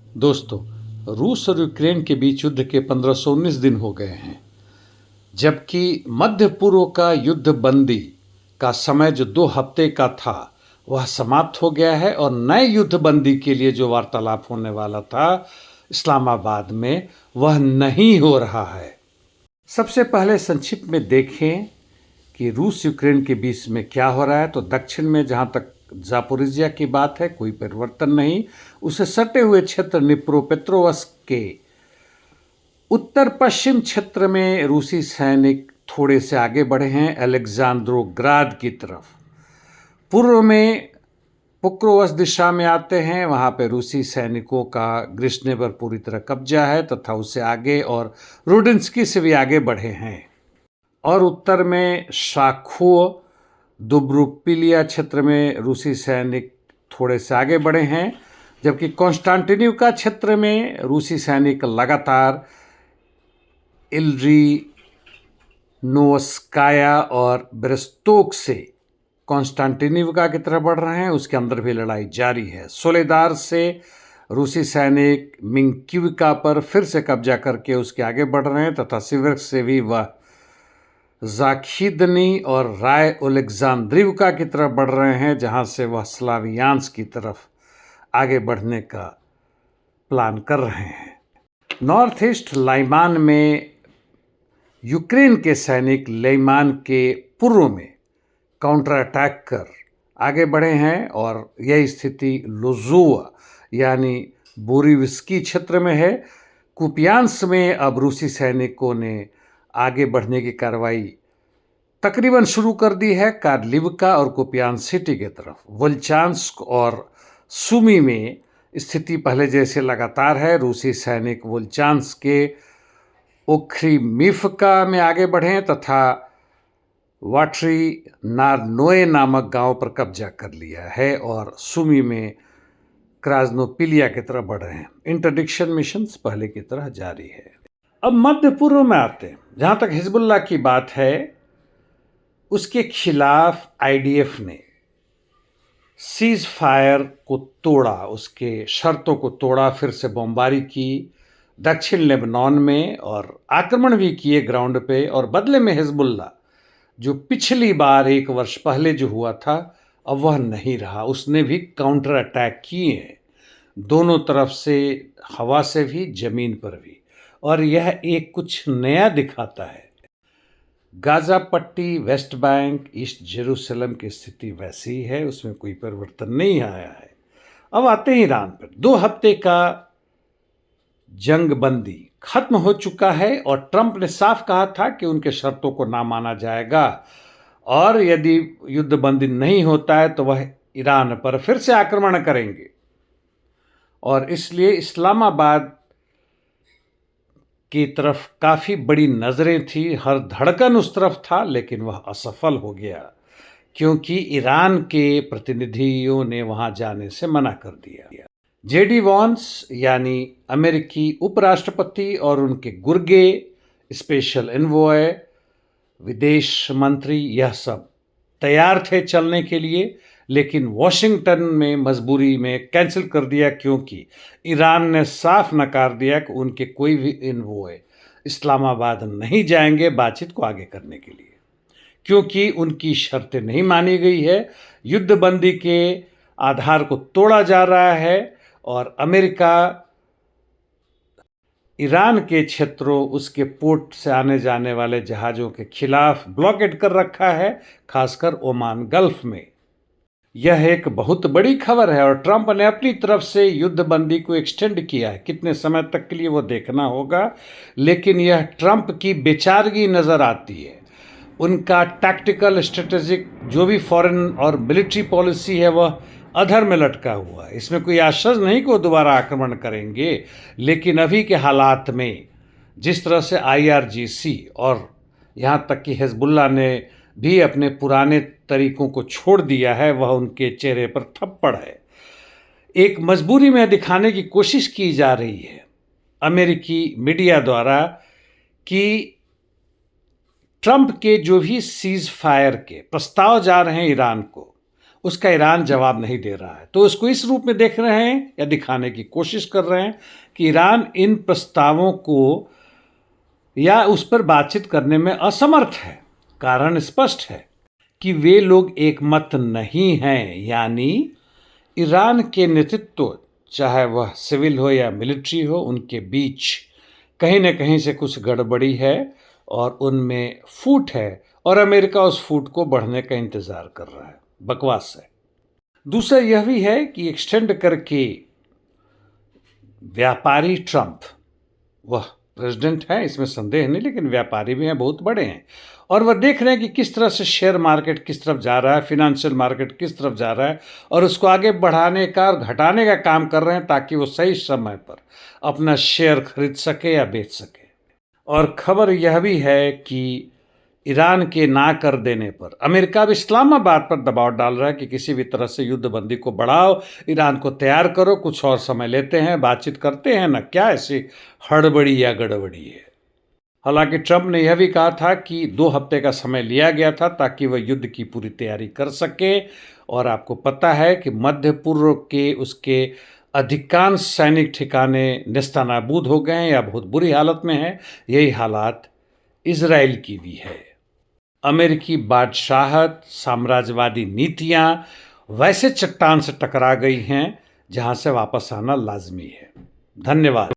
दोस्तों, रूस और यूक्रेन के बीच युद्ध के 1519 दिन हो गए हैं, जबकि मध्य पूर्व का युद्ध बंदी का समय जो 2 हफ्ते का था वह समाप्त हो गया है और नए युद्ध बंदी के लिए जो वार्तालाप होने वाला था इस्लामाबाद में, वह नहीं हो रहा है। सबसे पहले संक्षिप्त में देखें कि रूस यूक्रेन के बीच में क्या हो रहा है। तो दक्षिण में जहाँ तक जापोरिजिया की बात है, कोई परिवर्तन नहीं। उसे सटे हुए क्षेत्र निप्रोपेट्रोवस्क के उत्तर पश्चिम क्षेत्र में रूसी सैनिक थोड़े से आगे बढ़े हैं अलेक्जेंड्रोग्राद की तरफ। पूर्व में पुक्रोवस दिशा में आते हैं, वहाँ पे रूसी सैनिकों का ग्रिशने पर पूरी तरह कब्जा है तथा उससे आगे और रुडिंस्की से भी आगे बढ़े हैं। और उत्तर में शाखो दुब्रुपिलिया क्षेत्र में रूसी सैनिक थोड़े से आगे बढ़े हैं, जबकि कॉन्स्टांटिनिवका क्षेत्र में रूसी सैनिक लगातार इल्जी नोवस्काया और ब्रेस्तोक से कॉन्स्टांटिनिवका की तरफ बढ़ रहे हैं। उसके अंदर भी लड़ाई जारी है। सोलेदार से रूसी सैनिक मिंकिविका पर फिर से कब्जा करके उसके आगे बढ़ रहे हैं तथा सिवर्क से भी वह जाखिदनी और राय ओलेक्जांद्रिवका की तरफ बढ़ रहे हैं, जहां से वह स्लावियांस की तरफ आगे बढ़ने का प्लान कर रहे हैं। नॉर्थ ईस्ट लाइमान में यूक्रेन के सैनिक लेमान के पूर्व में काउंटर अटैक कर आगे बढ़े हैं और यह स्थिति लोजोवा यानी बोरिविस्की क्षेत्र में है। कुपियांस में अब रूसी सैनिकों ने आगे बढ़ने की कार्रवाई तकरीबन शुरू कर दी है कार्लिवका और कुपियांस सिटी की तरफ। वोल्चांस्क और सुमी में स्थिति पहले जैसे लगातार है। रूसी सैनिक वोल्चांस्क के ओख्रिमिफका में आगे बढ़े हैं तथा वाट्री नारनोए नामक गांव पर कब्जा कर लिया है और सुमी में क्राजनोपिलिया की तरफ बढ़ रहे हैं। इंटरडिक्शन मिशंस पहले की तरह जारी है। अब मध्य पूर्व में आते हैं, जहां तक हिजबुल्लाह की बात है, उसके खिलाफ आईडीएफ ने सीज फायर को तोड़ा, उसके शर्तों को तोड़ा, फिर से बमबारी की दक्षिण लेबनान में और आक्रमण भी किए ग्राउंड पे। और बदले में हिजबुल्लाह जो पिछली बार 1 वर्ष पहले जो हुआ था, अब वह नहीं रहा। उसने भी काउंटर अटैक किए हैं, दोनों तरफ से, हवा से भी, जमीन पर भी। और यह एक कुछ नया दिखाता है। गाजा पट्टी, वेस्ट बैंक, ईस्ट जेरूसलम की स्थिति वैसी ही है, उसमें कोई परिवर्तन नहीं आया है। अब आते हैं ईरान पर। 2 हफ्ते का जंग बंदी खत्म हो चुका है और ट्रंप ने साफ कहा था कि उनके शर्तों को ना माना जाएगा और यदि युद्ध बंदी नहीं होता है तो वह ईरान पर फिर से आक्रमण करेंगे। और इसलिए इस्लामाबाद की तरफ काफ़ी बड़ी नज़रें थी, हर धड़कन उस तरफ था, लेकिन वह असफल हो गया क्योंकि ईरान के प्रतिनिधियों ने वहां जाने से मना कर दिया। जेडी वॉन्स यानी अमेरिकी उपराष्ट्रपति और उनके गुर्गे स्पेशल एनवॉय, विदेश मंत्री, यह सब तैयार थे चलने के लिए, लेकिन वॉशिंगटन में मजबूरी में कैंसिल कर दिया क्योंकि ईरान ने साफ नकार दिया कि उनके कोई भी एनवॉय इस्लामाबाद नहीं जाएंगे बातचीत को आगे करने के लिए, क्योंकि उनकी शर्तें नहीं मानी गई है। युद्धबंदी के आधार को तोड़ा जा रहा है और अमेरिका ईरान के क्षेत्रों, उसके पोर्ट से आने जाने वाले जहाज़ों के खिलाफ ब्लॉकेड कर रखा है, खासकर ओमान गल्फ में। यह एक बहुत बड़ी खबर है और ट्रंप ने अपनी तरफ से युद्धबंदी को एक्सटेंड किया है। कितने समय तक के लिए वो देखना होगा, लेकिन यह ट्रंप की बेचारगी नज़र आती है। उनका टैक्टिकल स्ट्रेटेजिक जो भी फॉरेन और मिलिट्री पॉलिसी है वह अधर में लटका हुआ है। इसमें कोई आश्चर्य नहीं कि वो दोबारा आक्रमण करेंगे, लेकिन अभी के हालात में जिस तरह से IRGC और यहाँ तक कि हिजबुल्लाह ने भी अपने पुराने तरीकों को छोड़ दिया है, वह उनके चेहरे पर थप्पड़ है। एक मजबूरी में दिखाने की कोशिश की जा रही है अमेरिकी मीडिया द्वारा कि ट्रंप के जो भी सीज फायर के प्रस्ताव जा रहे हैं ईरान को, उसका ईरान जवाब नहीं दे रहा है। तो इसको इस रूप में देख रहे हैं या दिखाने की कोशिश कर रहे हैं कि ईरान इन प्रस्तावों को या उस पर बातचीत करने में असमर्थ है। कारण स्पष्ट है कि वे लोग एक मत नहीं हैं, यानी ईरान के नेतृत्व, चाहे वह सिविल हो या मिलिट्री हो, उनके बीच कहीं न कहीं से कुछ गड़बड़ी है और उनमें फूट है और अमेरिका उस फूट को बढ़ने का इंतज़ार कर रहा है। बकवास है। दूसरा यह भी है कि एक्सटेंड करके व्यापारी ट्रंप, वह प्रेसिडेंट है इसमें संदेह नहीं, लेकिन व्यापारी भी हैं, बहुत बड़े हैं, और वह देख रहे हैं कि किस तरह से शेयर मार्केट किस तरफ जा रहा है, फिनेंशियल मार्केट किस तरफ जा रहा है, और उसको आगे बढ़ाने का और घटाने का काम कर रहे हैं ताकि वो सही समय पर अपना शेयर खरीद सके या बेच सके। और खबर यह भी है कि ईरान के ना कर देने पर अमेरिका अब इस्लामाबाद पर दबाव डाल रहा है कि किसी भी तरह से युद्धबंदी को बढ़ाओ, ईरान को तैयार करो, कुछ और समय लेते हैं, बातचीत करते हैं ना, क्या ऐसी हड़बड़ी या गड़बड़ी है। हालांकि ट्रंप ने यह भी कहा था कि 2 हफ्ते का समय लिया गया था ताकि वह युद्ध की पूरी तैयारी कर सके, और आपको पता है कि मध्य पूर्व के उसके अधिकांश सैनिक ठिकाने नेस्तनाबूद हो गए हैं या बहुत बुरी हालत में हैं। यही हालात इजराइल की भी है। अमेरिकी बादशाहत, साम्राज्यवादी नीतियां वैसे चट्टान से टकरा गई हैं जहां से वापस आना लाजमी है। धन्यवाद।